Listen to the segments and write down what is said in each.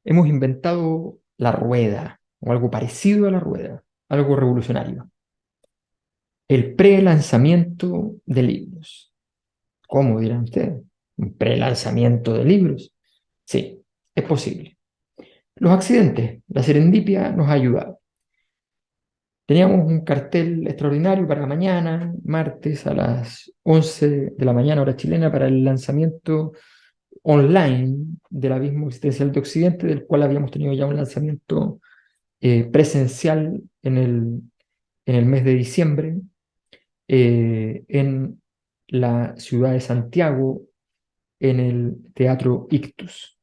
hemos inventado la rueda, o algo parecido a la rueda, algo revolucionario. El pre-lanzamiento de libros. ¿Cómo dirán ustedes? ¿Un pre-lanzamiento de libros? Sí, es posible. Los accidentes, la serendipia nos ha ayudado. Teníamos un cartel extraordinario para mañana, martes a las 11 de la mañana, hora chilena, para el lanzamiento online del Abismo Existencial de Occidente, del cual habíamos tenido ya un lanzamiento presencial en el mes de diciembre, en la ciudad de Santiago, en el Teatro Ictus.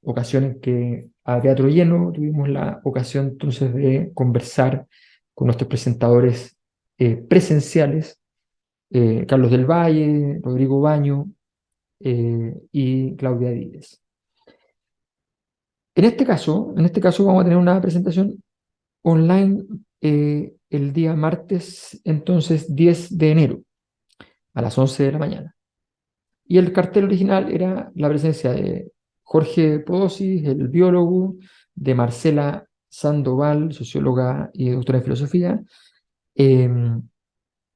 Ocasión en que a teatro lleno tuvimos la ocasión entonces de conversar con nuestros presentadores presenciales, Carlos del Valle, Rodrigo Baño y Claudia Díez. En este caso vamos a tener una presentación online el día martes, entonces 10 de enero, a las 11 de la mañana. Y el cartel original era la presencia de Jorge Podosis, el biólogo, de Marcela Sandoval, socióloga y doctora en filosofía, eh,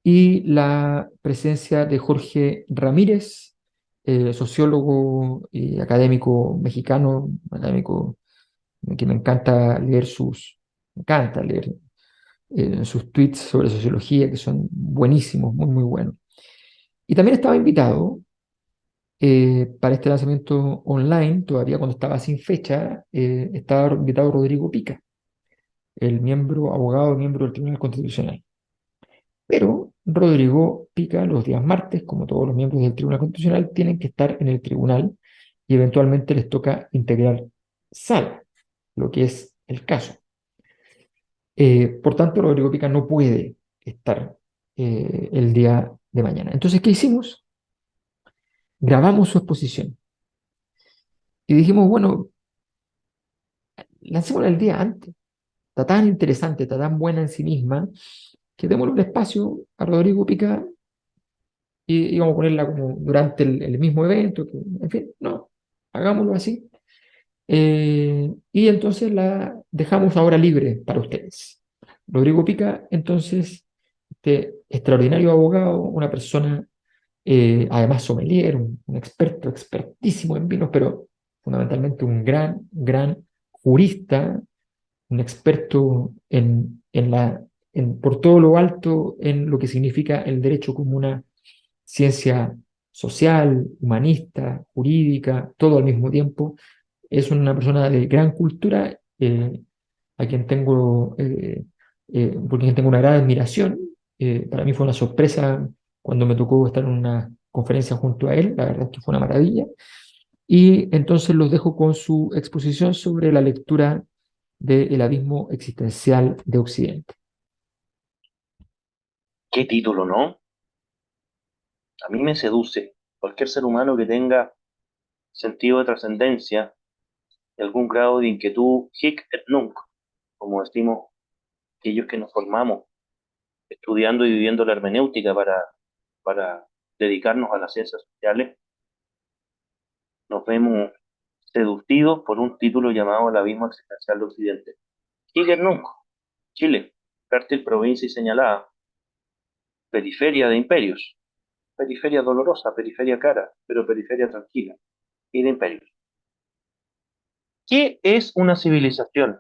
y la presencia de Jorge Ramírez, sociólogo y académico mexicano, académico que me encanta leer sus tweets sobre sociología, que son buenísimos, muy, muy buenos. Y también estaba invitado para este lanzamiento online, todavía cuando estaba sin fecha, estaba invitado Rodrigo Pica, el miembro, abogado, miembro del Tribunal Constitucional. Pero Rodrigo Pica, los días martes, como todos los miembros del Tribunal Constitucional, tienen que estar en el tribunal y eventualmente les toca integrar sala, lo que es el caso. Por tanto, Rodrigo Pica no puede estar el día de mañana. Entonces, ¿qué hicimos? Grabamos su exposición y dijimos, bueno, lancémosla el día antes. Está tan interesante, está tan buena en sí misma, que démosle un espacio a Rodrigo Pica y íbamos a ponerla como durante el mismo evento, que, en fin, no, hagámoslo así. Y entonces la dejamos ahora libre para ustedes. Rodrigo Pica, entonces, este extraordinario abogado, una persona, además sommelier, un experto, expertísimo en vinos, pero fundamentalmente un gran, gran jurista, un experto por todo lo alto en lo que significa el derecho como una ciencia social, humanista, jurídica, todo al mismo tiempo. Es una persona de gran cultura, a quien tengo, por quien tengo una gran admiración. Para mí fue una sorpresa cuando me tocó estar en una conferencia junto a él, la verdad es que fue una maravilla. Y entonces los dejo con su exposición sobre la lectura del abismo existencial de Occidente. ¿Qué título, no? A mí me seduce cualquier ser humano que tenga sentido de trascendencia y algún grado de inquietud, hic et nunc, como decimos aquellos que nos formamos estudiando y viviendo la hermenéutica para dedicarnos a las ciencias sociales, nos vemos seducidos por un título llamado El abismo existencial de Occidente. Hic et nunc, Chile, fértil provincia y señalada, periferia de imperios, periferia dolorosa, periferia cara, pero periferia tranquila, y de imperios. ¿Qué es una civilización?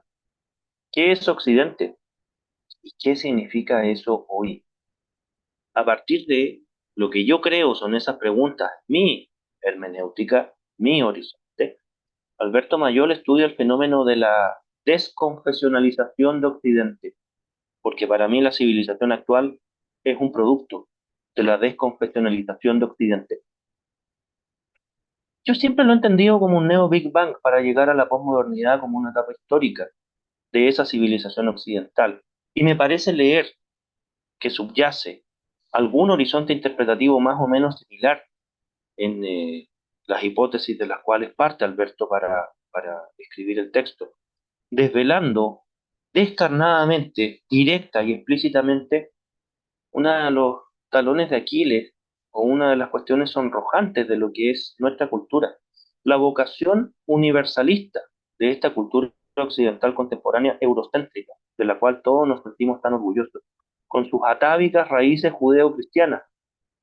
¿Qué es Occidente? ¿Y qué significa eso hoy? A partir de lo que yo creo son esas preguntas, mi hermenéutica, mi horizonte, Alberto Mayol estudia el fenómeno de la desconfesionalización de Occidente, porque para mí la civilización actual es un producto de la desconfesionalización de Occidente. Yo siempre lo he entendido como un neo-Big Bang para llegar a la posmodernidad como una etapa histórica de esa civilización occidental. Y me parece leer que subyace algún horizonte interpretativo más o menos similar en las hipótesis de las cuales parte Alberto para escribir el texto, desvelando descarnadamente, directa y explícitamente, uno de los talones de Aquiles o una de las cuestiones sonrojantes de lo que es nuestra cultura. la vocación universalista de esta cultura occidental contemporánea eurocéntrica, de la cual todos nos sentimos tan orgullosos, con sus atávicas raíces judeo-cristianas,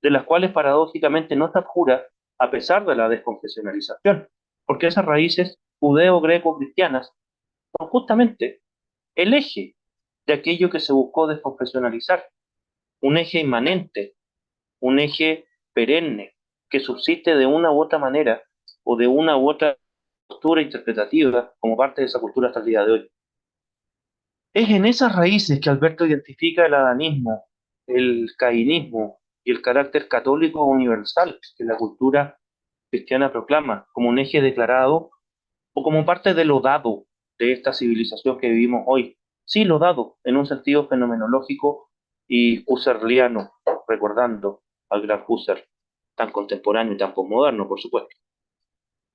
de las cuales paradójicamente no se abjura a pesar de la desconfesionalización, porque esas raíces judeo-greco-cristianas son justamente el eje de aquello que se buscó desconfesionalizar, un eje inmanente, un eje perenne, que subsiste de una u otra manera o de una u otra postura interpretativa como parte de esa cultura hasta el día de hoy. Es en esas raíces que Alberto identifica el adanismo, el cainismo y el carácter católico universal que la cultura cristiana proclama como un eje declarado o como parte de lo dado de esta civilización que vivimos hoy. Sí, lo dado, en un sentido fenomenológico y husserliano, recordando al gran Husserl, tan contemporáneo y tan posmoderno, por supuesto.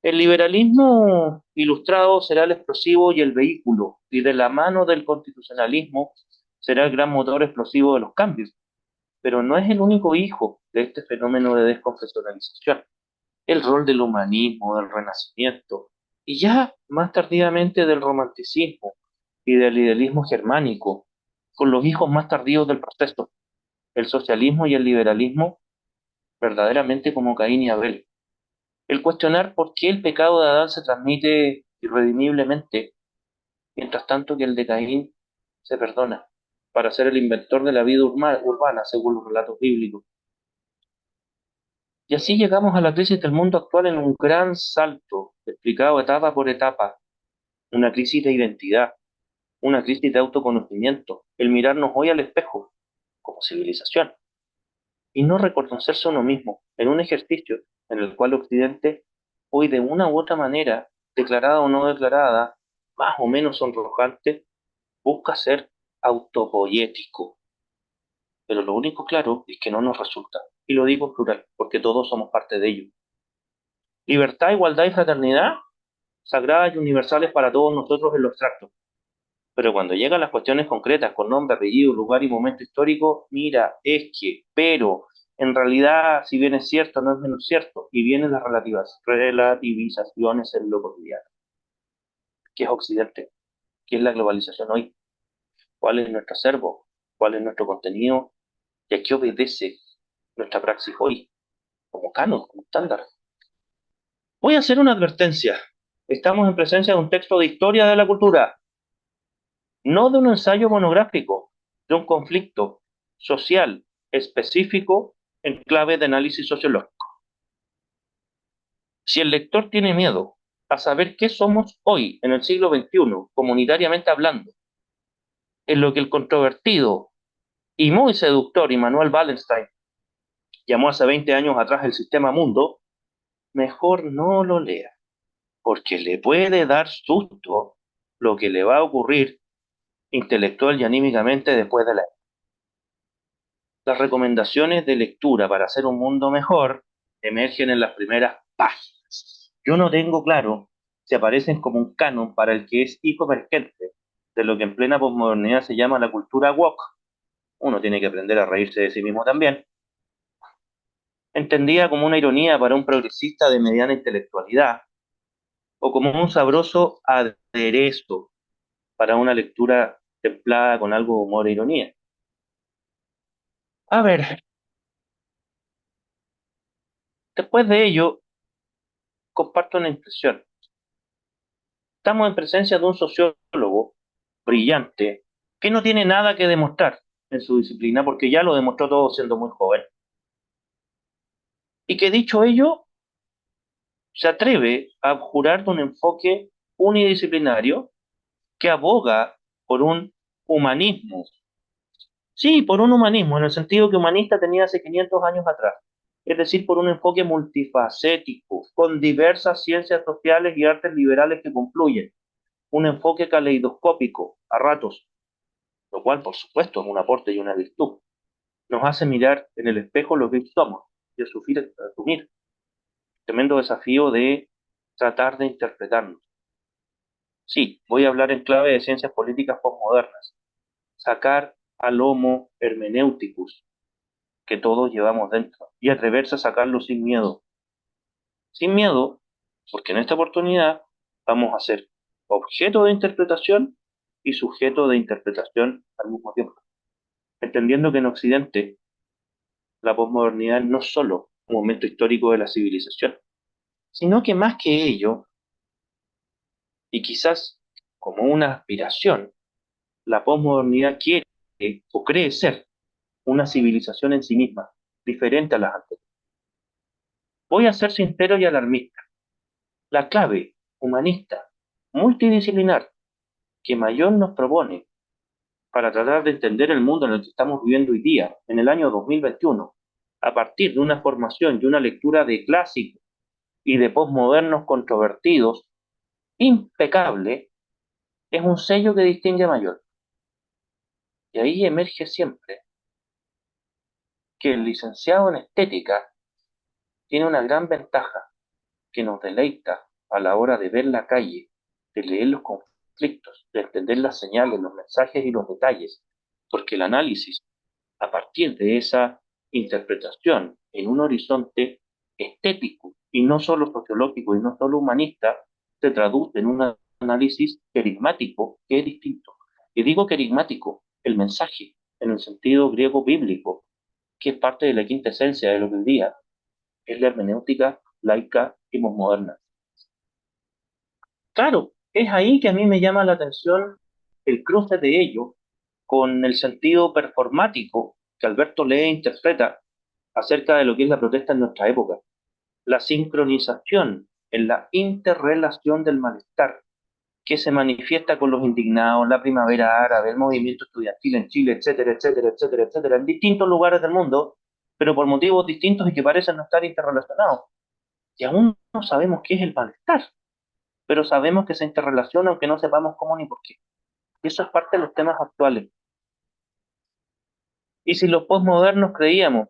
El liberalismo ilustrado será el explosivo y el vehículo, y de la mano del constitucionalismo será el gran motor explosivo de los cambios, pero no es el único hijo de este fenómeno de desconfesionalización. El rol del humanismo, del renacimiento, y ya más tardíamente del romanticismo y del idealismo germánico, con los hijos más tardíos del proceso, el socialismo y el liberalismo, verdaderamente como Caín y Abel. El cuestionar por qué el pecado de Adán se transmite irredimiblemente, mientras tanto que el de Caín se perdona, para ser el inventor de la vida urbana, según los relatos bíblicos. Y así llegamos a la crisis del mundo actual en un gran salto, explicado etapa por etapa, una crisis de identidad, una crisis de autoconocimiento, el mirarnos hoy al espejo como civilización y no reconocerse a uno mismo en un ejercicio en el cual Occidente, hoy de una u otra manera, declarada o no declarada, más o menos sonrojante, busca ser autopoético. Pero lo único claro es que no nos resulta, y lo digo en plural, porque todos somos parte de ello. Libertad, igualdad y fraternidad, sagradas y universales para todos nosotros en lo abstracto. Pero cuando llegan las cuestiones concretas con nombre, apellido, lugar y momento histórico, mira, es que, pero, en realidad, si bien es cierto, no es menos cierto, y vienen las relativizaciones en lo cotidiano. ¿Qué es Occidente? ¿Qué es la globalización hoy? ¿Cuál es nuestro acervo? ¿Cuál es nuestro contenido? ¿Y a qué obedece nuestra praxis hoy? Como canon, como estándar. Voy a hacer una advertencia. Estamos en presencia de un texto de historia de la cultura, no de un ensayo monográfico, de un conflicto social específico en clave de análisis sociológico. Si el lector tiene miedo a saber qué somos hoy, en el siglo XXI, comunitariamente hablando, en lo que el controvertido y muy seductor Immanuel Wallenstein llamó hace 20 años atrás el sistema mundo, mejor no lo lea, porque le puede dar susto lo que le va a ocurrir intelectual y anímicamente después de la... Las recomendaciones de lectura para hacer un mundo mejor emergen en las primeras páginas. Yo no tengo claro si aparecen como un canon para el que es hijo emergente de lo que en plena posmodernidad se llama la cultura woke. Uno tiene que aprender a reírse de sí mismo también. Entendida como una ironía para un progresista de mediana intelectualidad o como un sabroso aderezo para una lectura templada con algo de humor e ironía. A ver, después de ello, comparto una impresión. Estamos en presencia de un sociólogo brillante que no tiene nada que demostrar en su disciplina porque ya lo demostró todo siendo muy joven. Y que dicho ello, se atreve a abjurar de un enfoque unidisciplinario que aboga por un humanismo. Sí, por un humanismo, en el sentido que humanista tenía hace 500 años atrás. Es decir, por un enfoque multifacético, con diversas ciencias sociales y artes liberales que confluyen. Un enfoque caleidoscópico, a ratos, lo cual, por supuesto, es un aporte y una virtud. Nos hace mirar en el espejo lo que somos y asumir tremendo desafío de tratar de interpretarnos. Sí, voy a hablar en clave de ciencias políticas postmodernas, sacar al homo hermeneuticus que todos llevamos dentro y atreverse a sacarlo sin miedo. Sin miedo, porque en esta oportunidad vamos a ser objeto de interpretación y sujeto de interpretación al mismo tiempo, entendiendo que en Occidente la posmodernidad no es solo un momento histórico de la civilización, sino que más que ello, y quizás como una aspiración, la posmodernidad quiere o cree ser una civilización en sí misma, diferente a las anteriores. Voy a ser sincero y alarmista. La clave humanista, multidisciplinar, que Mayor nos propone para tratar de entender el mundo en el que estamos viviendo hoy día, en el año 2021, a partir de una formación y una lectura de clásicos y de posmodernos controvertidos, impecable, es un sello que distingue a Mayor. Y ahí emerge siempre que el licenciado en estética tiene una gran ventaja que nos deleita a la hora de ver la calle, de leer los conflictos, de entender las señales, los mensajes y los detalles, porque el análisis, a partir de esa interpretación en un horizonte estético y no solo sociológico y no solo humanista, se traduce en un análisis querigmático que es distinto. Y digo querigmático, el mensaje, en el sentido griego bíblico, que es parte de la quinta esencia de lo que hoy día es la hermenéutica laica y posmoderna. Claro, es ahí que a mí me llama la atención el cruce de ello con el sentido performático que Alberto Lee interpreta acerca de lo que es la protesta en nuestra época. La sincronización en la interrelación del malestar que se manifiesta con los indignados, la primavera árabe, el movimiento estudiantil en Chile, etcétera, etcétera, etcétera, etcétera, en distintos lugares del mundo, pero por motivos distintos y que parecen no estar interrelacionados. Y aún no sabemos qué es el malestar, pero sabemos que se interrelaciona aunque no sepamos cómo ni por qué. Y eso es parte de los temas actuales. Y si los postmodernos creíamos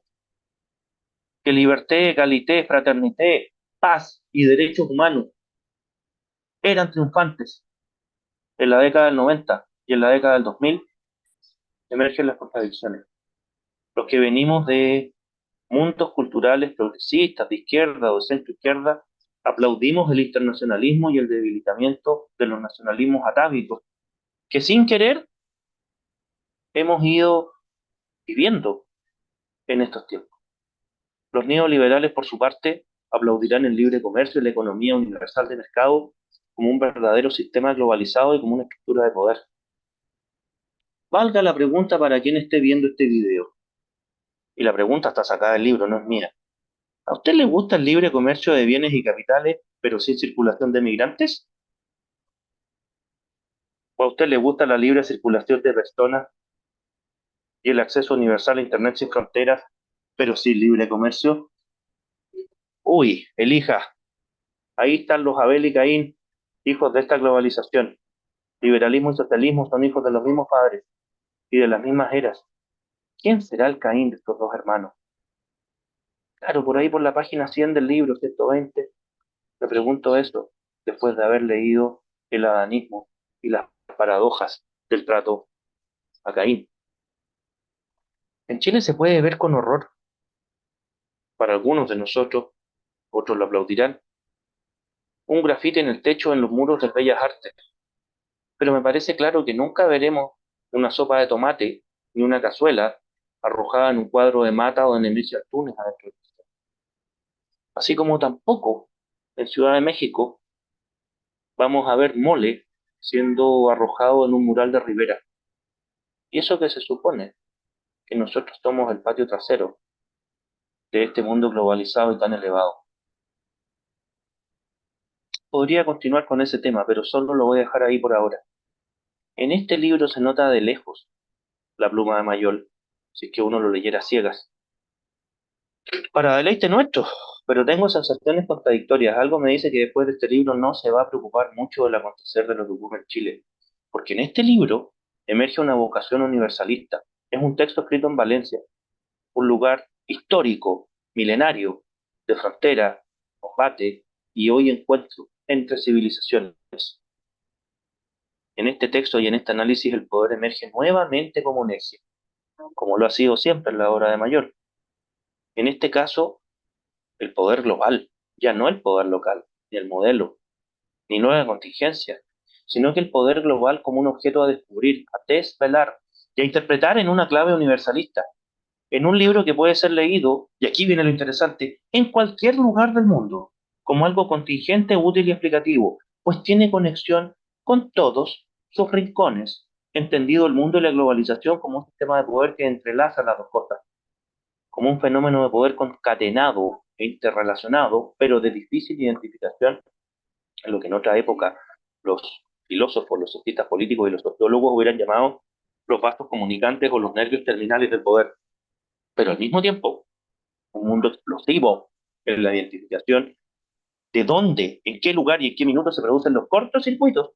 que liberté, égalité, fraternité, paz y derechos humanos eran triunfantes en la década del 90 y en la década del 2000, emergen las contradicciones. Los que venimos de mundos culturales progresistas, de izquierda o de centro izquierda, aplaudimos el internacionalismo y el debilitamiento de los nacionalismos atávicos, que sin querer hemos ido viviendo en estos tiempos. Los neoliberales, por su parte, aplaudirán el libre comercio y la economía universal de mercado como un verdadero sistema globalizado y como una estructura de poder. Valga la pregunta para quien esté viendo este video, y la pregunta está sacada del libro, no es mía. ¿A usted le gusta el libre comercio de bienes y capitales, pero sin circulación de migrantes? ¿O a usted le gusta la libre circulación de personas y el acceso universal a Internet sin fronteras, pero sin libre comercio? Uy, elija. Ahí están los Abel y Caín, hijos de esta globalización. Liberalismo y socialismo son hijos de los mismos padres y de las mismas eras. ¿Quién será el Caín de estos dos hermanos? Claro, por ahí por la página 100 del libro 120, me pregunto eso, después de haber leído el adanismo y las paradojas del trato a Caín. En Chile se puede ver con horror. Para algunos de nosotros, otros lo aplaudirán, un grafiti en el techo en los muros de Bellas Artes. Pero me parece claro que nunca veremos una sopa de tomate ni una cazuela arrojada en un cuadro de Mata o de Nemesio Antunes adentro. Así como tampoco en Ciudad de México vamos a ver mole siendo arrojado en un mural de Rivera. Y eso que se supone que nosotros somos el patio trasero de este mundo globalizado y tan elevado. Podría continuar con ese tema, pero solo lo voy a dejar ahí por ahora. En este libro se nota de lejos la pluma de Mayol, si es que uno lo leyera a ciegas. Para deleite nuestro, pero tengo sensaciones contradictorias. Algo me dice que después de este libro no se va a preocupar mucho del acontecer de lo que ocurre en Chile, porque en este libro emerge una vocación universalista. Es un texto escrito en Valencia, un lugar histórico, milenario, de frontera, combate y hoy encuentro entre civilizaciones. En este texto y en este análisis el poder emerge nuevamente como un eje, como lo ha sido siempre en la obra de Mayor. En este caso, el poder global, ya no el poder local. ni el modelo, ni nueva contingencia, sino que el poder global como un objeto a descubrir, a desvelar y a interpretar en una clave universalista, en un libro que puede ser leído, y aquí viene lo interesante, en cualquier lugar del mundo, como algo contingente, útil y explicativo, pues tiene conexión con todos sus rincones, entendido el mundo y la globalización como un sistema de poder que entrelaza las dos cosas, como un fenómeno de poder concatenado e interrelacionado, pero de difícil identificación, en lo que en otra época los filósofos, los cientistas políticos y los sociólogos hubieran llamado los vasos comunicantes o los nervios terminales del poder. Pero al mismo tiempo, un mundo explosivo en la identificación de dónde, en qué lugar y en qué minuto se producen los cortocircuitos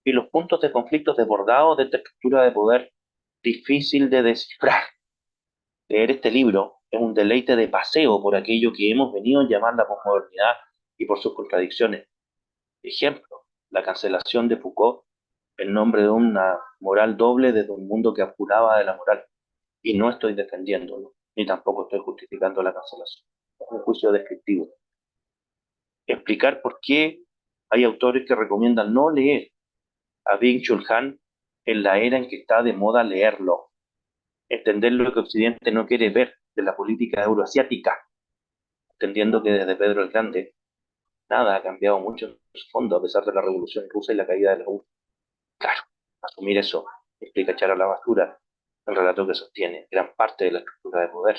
y los puntos de conflictos desbordados de esta estructura de poder difícil de descifrar. Leer este libro es un deleite de paseo por aquello que hemos venido a llamar la posmodernidad y por sus contradicciones. Ejemplo, la cancelación de Foucault en nombre de una moral doble desde un mundo que apuraba de la moral. Y no estoy defendiéndolo, ni tampoco estoy justificando la cancelación. Es un juicio descriptivo. Explicar por qué hay autores que recomiendan no leer a Byung-Chul Han en la era en que está de moda leerlo. Entender lo que Occidente no quiere ver de la política euroasiática, entendiendo que desde Pedro el Grande nada ha cambiado mucho en su fondo a pesar de la revolución rusa y la caída de la URSS. Claro, asumir eso explica echar a la basura el relato que sostiene gran parte de la estructura de poder.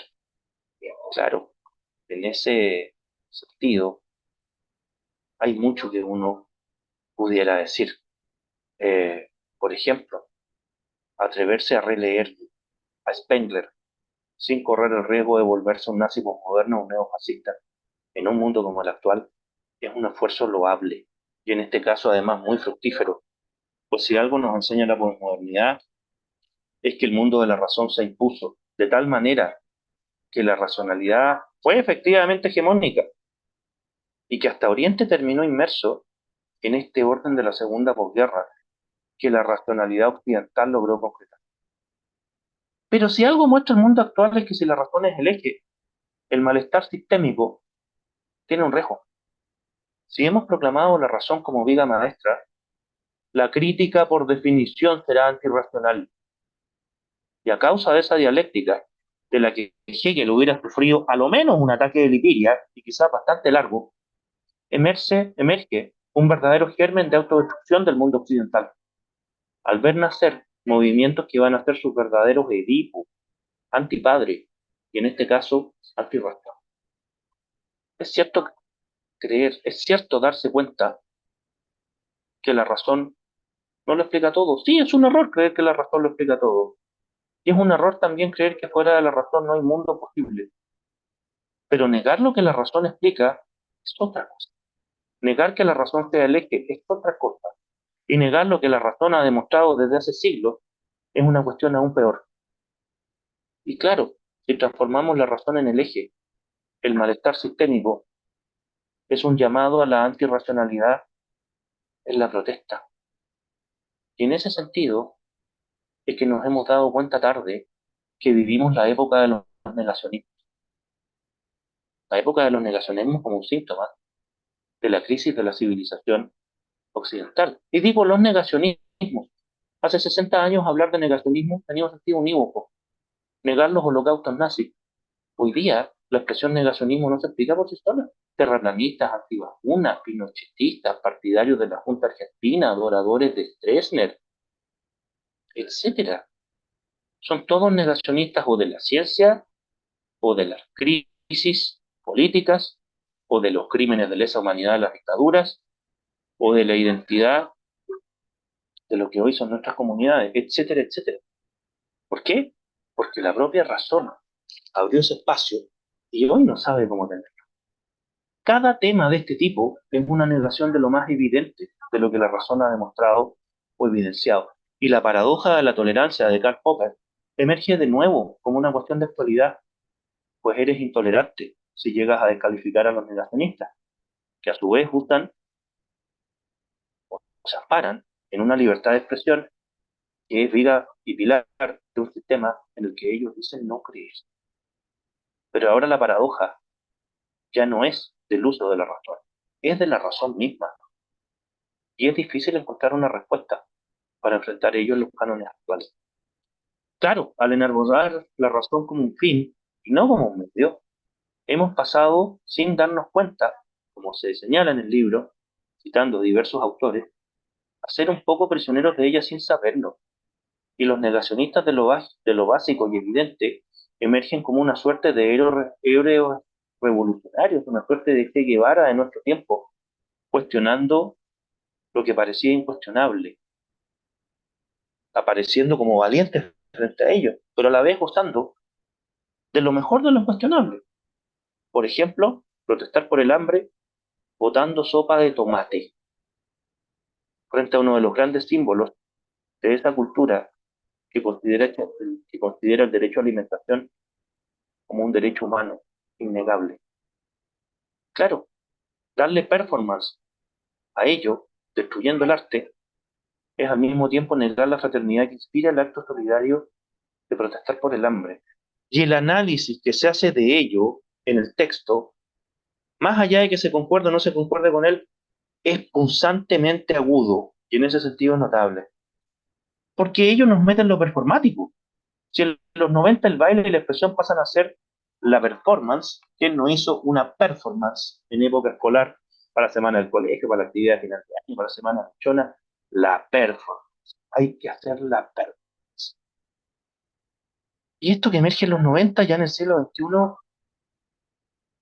Bien, claro, en ese sentido hay mucho que uno pudiera decir. Por ejemplo, atreverse a releer a Spengler sin correr el riesgo de volverse un nazi posmoderno o un neofascista en un mundo como el actual es un esfuerzo loable y en este caso además muy fructífero, pues si algo nos enseña la posmodernidad es que el mundo de la razón se impuso de tal manera que la racionalidad fue efectivamente hegemónica y que hasta Oriente terminó inmerso en este orden de la segunda posguerra que la racionalidad occidental logró concretar. Pero si algo muestra el mundo actual es que si la razón es el eje, el malestar sistémico tiene un rejo. Si hemos proclamado la razón como viga maestra, la crítica por definición será antirracional. Y a causa de esa dialéctica, de la que Hegel hubiera sufrido a lo menos un ataque de lipiria, y quizás bastante largo, emerge un verdadero germen de autodestrucción del mundo occidental, al ver nacer movimientos que van a ser sus verdaderos Edipo, antipadre, y en este caso, antirración. Es cierto creer, es cierto darse cuenta que la razón no lo explica todo. Sí, es un error creer que la razón lo explica todo. Y es un error también creer que fuera de la razón no hay mundo posible. Pero negar lo que la razón explica es otra cosa. Negar que la razón sea el eje es otra cosa. Y negar lo que la razón ha demostrado desde hace siglos es una cuestión aún peor. Y claro, si transformamos la razón en el eje, el malestar sistémico es un llamado a la antirracionalidad en la protesta. Y en ese sentido es que nos hemos dado cuenta tarde que vivimos la época de los negacionismos. La época de los negacionismos como un síntoma de la crisis de la civilización occidental. Y digo los negacionismos. Hace 60 años hablar de negacionismo tenía un sentido unívoco. Negar los holocaustos nazis. Hoy día la expresión negacionismo no se explica por sí sola. Terraplanistas, antivacunas, pinochetistas, partidarios de la Junta Argentina, adoradores de Stroessner, etcétera. Son todos negacionistas o de la ciencia, o de las crisis políticas, o de los crímenes de lesa humanidad de las dictaduras, o de la identidad de lo que hoy son nuestras comunidades, etcétera, etcétera. ¿Por qué? Porque la propia razón abrió ese espacio y hoy no sabe cómo tenerlo. Cada tema de este tipo es una negación de lo más evidente de lo que la razón ha demostrado o evidenciado. Y la paradoja de la tolerancia de Karl Popper emerge de nuevo como una cuestión de actualidad, pues eres intolerante si llegas a descalificar a los negacionistas, que a su vez gustan o se amparan en una libertad de expresión que es viga y pilar de un sistema en el que ellos dicen no creer. Pero ahora la paradoja ya no es del uso de la razón, es de la razón misma, y es difícil encontrar una respuesta para enfrentar ello en los cánones actuales. Claro, al enarbolar la razón como un fin y no como un medio, hemos pasado, sin darnos cuenta, como se señala en el libro, citando diversos autores, a ser un poco prisioneros de ella sin saberlo. Y los negacionistas de lo básico y evidente emergen como una suerte de héroes revolucionarios, una suerte de Che Guevara de nuestro tiempo, cuestionando lo que parecía incuestionable, apareciendo como valientes frente a ellos, pero a la vez gozando de lo mejor de lo incuestionable. Por ejemplo, protestar por el hambre botando sopa de tomate frente a uno de los grandes símbolos de esa cultura que considera el derecho a alimentación como un derecho humano innegable. Claro, darle performance a ello, destruyendo el arte, es al mismo tiempo negar la fraternidad que inspira el acto solidario de protestar por el hambre. Y el análisis que se hace de ello en el texto, más allá de que se concuerde o no se concuerde con él, es punzantemente agudo y en ese sentido es notable. Porque ellos nos meten lo performático. Si en los 90 el baile y la expresión pasan a ser la performance, ¿quién no hizo una performance en época escolar para la semana del colegio, para la actividad final de año, para la semana chona? La performance. Hay que hacer la performance. Y esto que emerge en los 90, ya en el siglo XXI,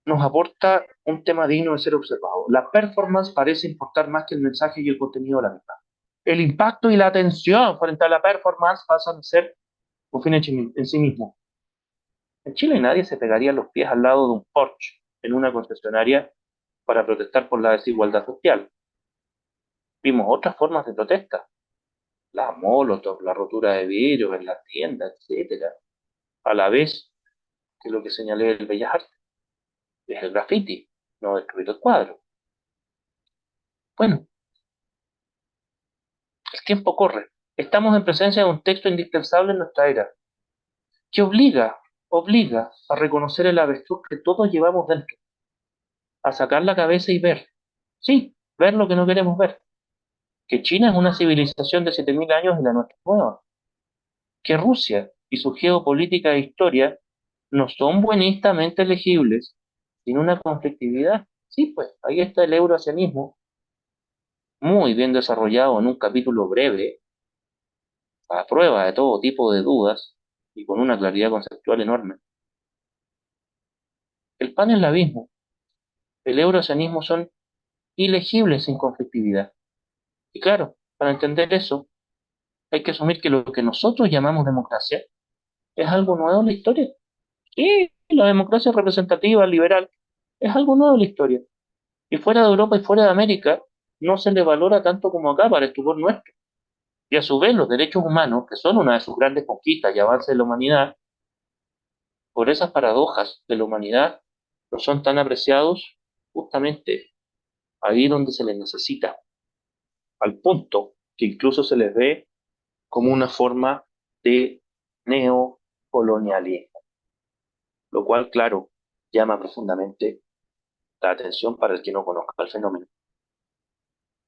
nos aporta un tema digno de ser observado. La performance parece importar más que el mensaje y el contenido de la misma. El impacto y la atención frente a la performance pasan a ser un fin en sí mismo. En Chile nadie se pegaría los pies al lado de un Porsche en una concesionaria para protestar por la desigualdad social. Vimos otras formas de protesta, la molotov, la rotura de vidrios en las tiendas, etcétera, a la vez que lo que señalé el Bellas Artes, es el graffiti, no destruir el cuadro. Bueno, el tiempo corre. Estamos en presencia de un texto indispensable en nuestra era, que obliga a reconocer el avestruz que todos llevamos dentro, a sacar la cabeza y ver, sí, ver lo que no queremos ver, que China es una civilización de 7.000 años y la nuestra es nueva, que Rusia y su geopolítica e historia no son buenistamente legibles sin una conflictividad. Sí, pues ahí está el euroasianismo, muy bien desarrollado en un capítulo breve, a prueba de todo tipo de dudas y con una claridad conceptual enorme. El pan-eslavismo, el euroasianismo son ilegibles sin conflictividad. Y claro, para entender eso, hay que asumir que lo que nosotros llamamos democracia es algo nuevo en la historia. Sí, la democracia representativa, liberal, es algo nuevo en la historia. Y fuera de Europa y fuera de América, no se le valora tanto como acá para estupor nuestro. Y a su vez, los derechos humanos, que son una de sus grandes conquistas y avances de la humanidad, por esas paradojas de la humanidad, no son tan apreciados justamente ahí donde se les necesita, al punto que incluso se les ve como una forma de neocolonialismo, lo cual, claro, llama profundamente la atención para el que no conozca el fenómeno.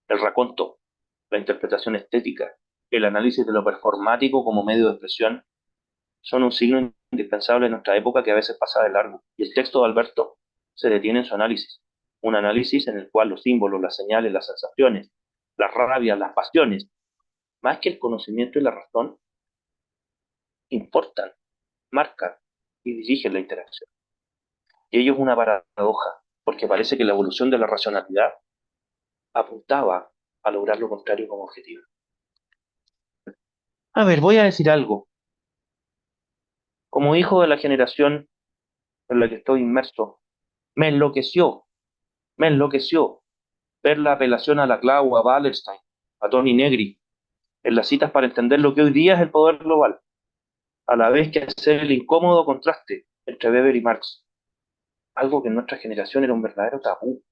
El raconto, la interpretación estética, el análisis de lo performático como medio de expresión son un signo indispensable en nuestra época que a veces pasa de largo. Y el texto de Alberto se detiene en su análisis. Un análisis en el cual los símbolos, las señales, las sensaciones, las rabias, las pasiones, más que el conocimiento y la razón, importan, marcan y dirigen la interacción. Y ello es una paradoja, porque parece que la evolución de la racionalidad apuntaba a lograr lo contrario como objetivo. A ver, voy a decir algo. Como hijo de la generación en la que estoy inmerso, me enloqueció, me enloqueció ver la apelación a la Clau, a Wallerstein, a Tony Negri, en las citas para entender lo que hoy día es el poder global, a la vez que hacer el incómodo contraste entre Weber y Marx, algo que en nuestra generación era un verdadero tabú,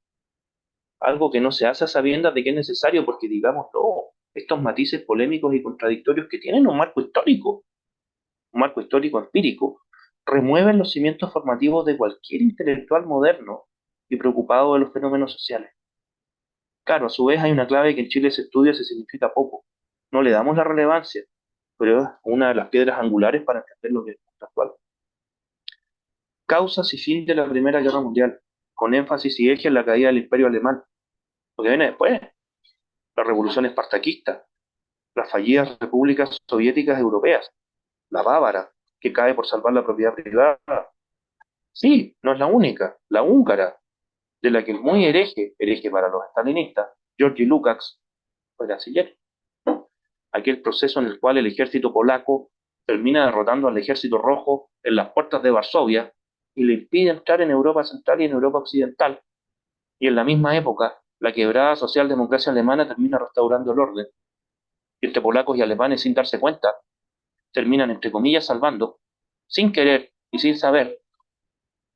algo que no se hace a sabiendas de que es necesario porque, digámoslo, estos matices polémicos y contradictorios que tienen un marco histórico empírico, remueven los cimientos formativos de cualquier intelectual moderno y preocupado de los fenómenos sociales. Claro, a su vez hay una clave que en Chile se estudia, se significa poco. No le damos la relevancia, pero es una de las piedras angulares para entender lo que es el mundo actual. Causas y fin de la Primera Guerra Mundial, con énfasis y eje en la caída del Imperio Alemán. Lo que viene después, la Revolución Espartaquista, las fallidas repúblicas soviéticas europeas, la bávara, que cae por salvar la propiedad privada. Sí, no es la única, la húngara, de la que el muy hereje para los estalinistas, Georgi Lukács, fue canciller. Aquel proceso en el cual el ejército polaco termina derrotando al ejército rojo en las puertas de Varsovia y le impide entrar en Europa Central y en Europa Occidental. Y en la misma época, la quebrada socialdemocracia alemana termina restaurando el orden. Y entre polacos y alemanes, sin darse cuenta, terminan, entre comillas, salvando, sin querer y sin saber,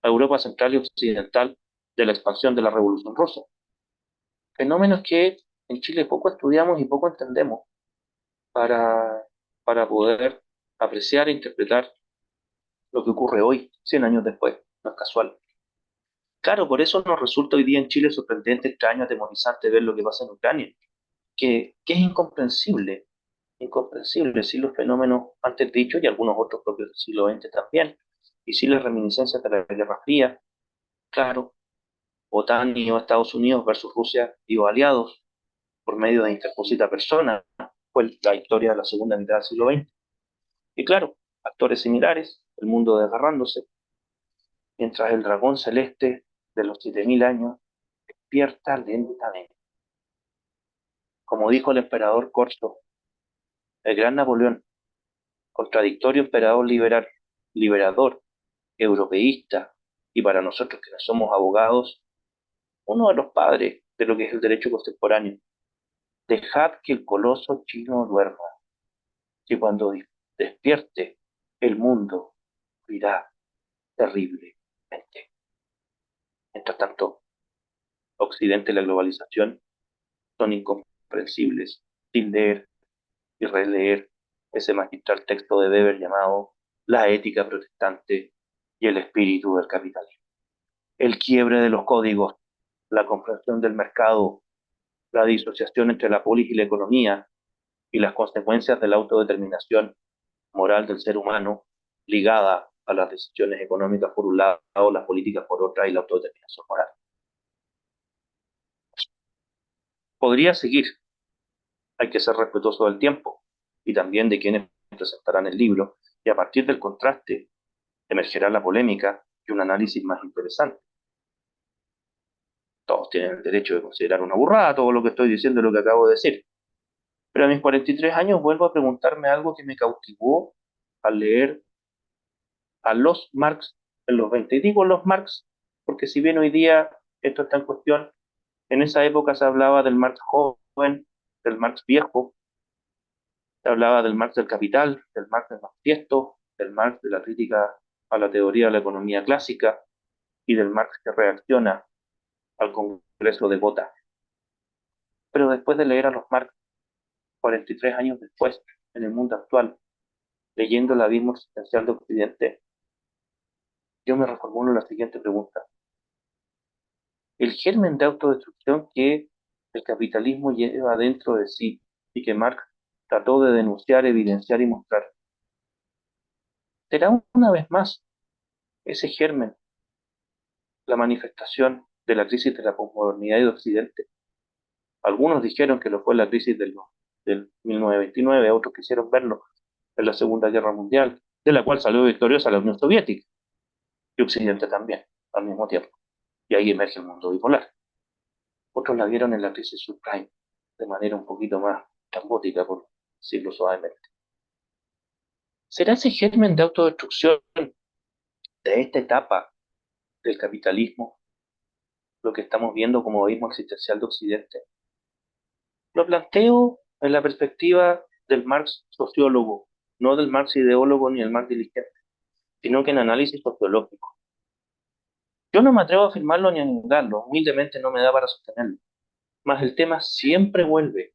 a Europa Central y Occidental de la expansión de la Revolución Rusa. Fenómenos que en Chile poco estudiamos y poco entendemos para, para poder apreciar e interpretar lo que ocurre hoy, 100 años después. No es casual. Claro, por eso nos resulta hoy día en Chile sorprendente, extraño, atemorizante ver lo que pasa en Ucrania, que es incomprensible, incomprensible, sí los fenómenos antes dichos y algunos otros propios del siglo XX también, y sí las reminiscencias de la Guerra Fría, claro, OTAN y Estados Unidos versus Rusia y los aliados por medio de interposita persona, fue la historia de la segunda mitad del siglo XX. Y claro, actores similares, el mundo desgarrándose, mientras el dragón celeste de los 7000 años despierta lentamente. Como dijo el emperador Corso, el gran Napoleón, contradictorio emperador liberador, europeísta, y para nosotros que no somos abogados, uno de los padres de lo que es el derecho contemporáneo. Dejad que el coloso chino duerma, que cuando despierte el mundo irá terriblemente. Mientras tanto, Occidente y la globalización son incomprensibles sin leer y releer ese magistral texto de Weber llamado La ética protestante y el espíritu del capitalismo. El quiebre de los códigos, la comprensión del mercado, la disociación entre la política y la economía y las consecuencias de la autodeterminación moral del ser humano ligada a las decisiones económicas por un lado, las políticas por otra y la autodeterminación moral. Podría seguir, hay que ser respetuoso del tiempo y también de quienes presentarán el libro, y a partir del contraste emergerá la polémica y un análisis más interesante. Todos tienen el derecho de considerar una burrada todo lo que estoy diciendo y lo que acabo de decir. Pero a mis 43 años vuelvo a preguntarme algo que me cautivó al leer a los Marx en los 20. Y digo los Marx porque si bien hoy día esto está en cuestión, en esa época se hablaba del Marx joven, del Marx viejo, se hablaba del Marx del capital, del Marx del manifiesto, del Marx de la crítica a la teoría de la economía clásica y del Marx que reacciona al Congreso de Gotha. Pero después de leer a los Marx, 43 años después, en el mundo actual, leyendo el abismo existencial de Occidente, yo me reformulo la siguiente pregunta. El germen de autodestrucción que el capitalismo lleva dentro de sí y que Marx trató de denunciar, evidenciar y mostrar, será una vez más ese germen la manifestación de la crisis de la posmodernidad y de Occidente. Algunos dijeron que lo fue la crisis del 1929, otros quisieron verlo en la Segunda Guerra Mundial, de la cual salió victoriosa la Unión Soviética y Occidente también, al mismo tiempo. Y ahí emerge el mundo bipolar. Otros la vieron en la crisis subprime, de manera un poquito más cambótica, por decirlo suavemente. ¿Será ese germen de autodestrucción de esta etapa del capitalismo lo que estamos viendo como abismo existencial de Occidente? Lo planteo en la perspectiva del Marx sociólogo, no del Marx ideólogo ni del Marx dirigente, sino que en análisis sociológico. Yo no me atrevo a afirmarlo ni a negarlo, humildemente no me da para sostenerlo, mas el tema siempre vuelve.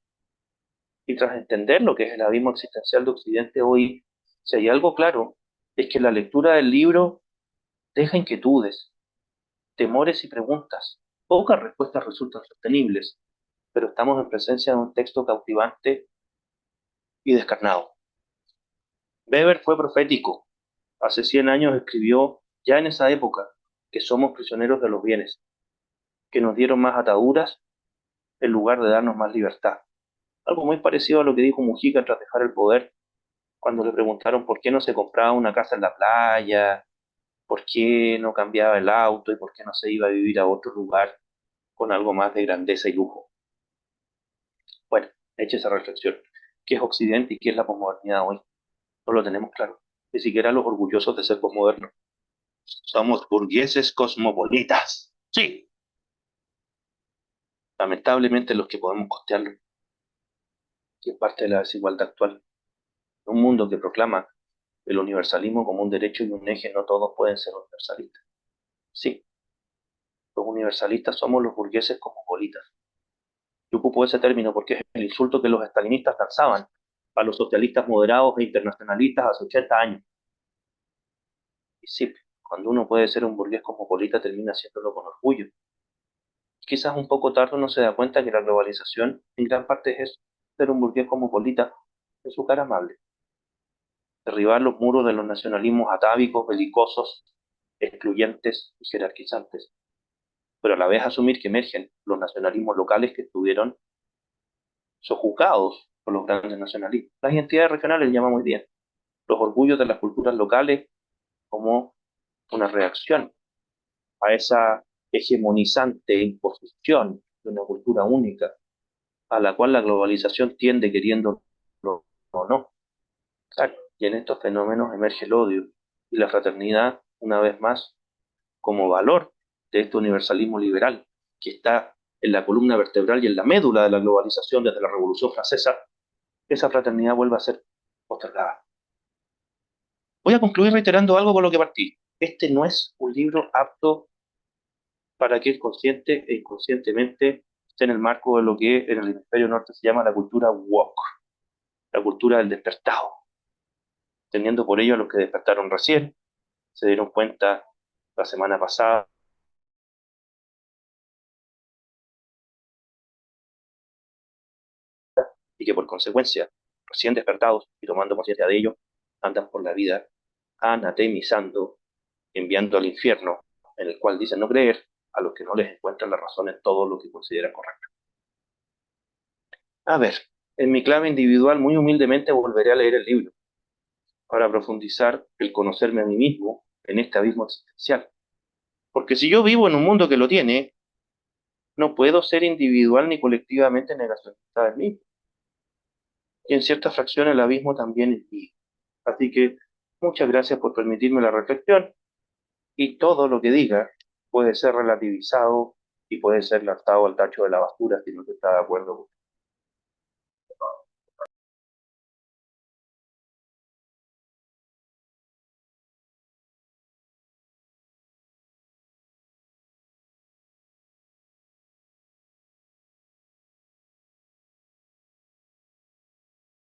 Y tras entender lo que es el abismo existencial de Occidente hoy, si hay algo claro, es que la lectura del libro deja inquietudes, temores y preguntas. Pocas respuestas resultan sostenibles, pero estamos en presencia de un texto cautivante y descarnado. Weber fue profético. Hace 100 años escribió, ya en esa época, que somos prisioneros de los bienes, que nos dieron más ataduras en lugar de darnos más libertad. Algo muy parecido a lo que dijo Mujica tras dejar el poder, cuando le preguntaron por qué no se compraba una casa en la playa, por qué no cambiaba el auto y por qué no se iba a vivir a otro lugar con algo más de grandeza y lujo. Bueno, eche esa reflexión. ¿Qué es Occidente y qué es la posmodernidad hoy? No lo tenemos claro. Ni siquiera los orgullosos de ser posmodernos. Somos burgueses cosmopolitas. Sí, lamentablemente los que podemos costearlo, que es parte de la desigualdad actual. Un mundo que proclama el universalismo como un derecho y un eje, no todos pueden ser universalistas. Sí, los universalistas somos los burgueses cosmopolitas. Yo ocupo ese término porque es el insulto que los estalinistas lanzaban a los socialistas moderados e internacionalistas hace 80 años. Y sí, cuando uno puede ser un burgués cosmopolita, termina haciéndolo con orgullo. Quizás un poco tarde uno se da cuenta que la globalización en gran parte es ser un burgués cosmopolita en su cara amable. Derribar los muros de los nacionalismos atávicos, belicosos, excluyentes y jerarquizantes, pero a la vez asumir que emergen los nacionalismos locales que estuvieron sojuzgados por los grandes nacionalismos. Las identidades regionales llaman muy bien, los orgullos de las culturas locales como una reacción a esa hegemonizante imposición de una cultura única, a la cual la globalización tiende queriendo o no. Claro, y en estos fenómenos emerge el odio y la fraternidad, una vez más, como valor de este universalismo liberal que está en la columna vertebral y en la médula de la globalización desde la Revolución Francesa. Esa fraternidad vuelve a ser postergada. Voy a concluir reiterando algo con lo que partí. Este no es un libro apto para que el consciente e inconscientemente esté en el marco de lo que en el hemisferio norte se llama la cultura woke, la cultura del despertado, teniendo por ello a los que despertaron recién, se dieron cuenta la semana pasada y que por consecuencia, recién despertados y tomando conciencia de ello, andan por la vida anatemizando, enviando al infierno, en el cual dicen no creer, a los que no les encuentran la razón en todo lo que consideran correcto. A ver, en mi clave individual, muy humildemente volveré a leer el libro para profundizar el conocerme a mí mismo en este abismo existencial. Porque si yo vivo en un mundo que lo tiene, no puedo ser individual ni colectivamente negacionista del mismo. Y en cierta fracción el abismo también es mío. Así que muchas gracias por permitirme la reflexión y todo lo que diga puede ser relativizado y puede ser lanzado al tacho de la basura si no se está de acuerdo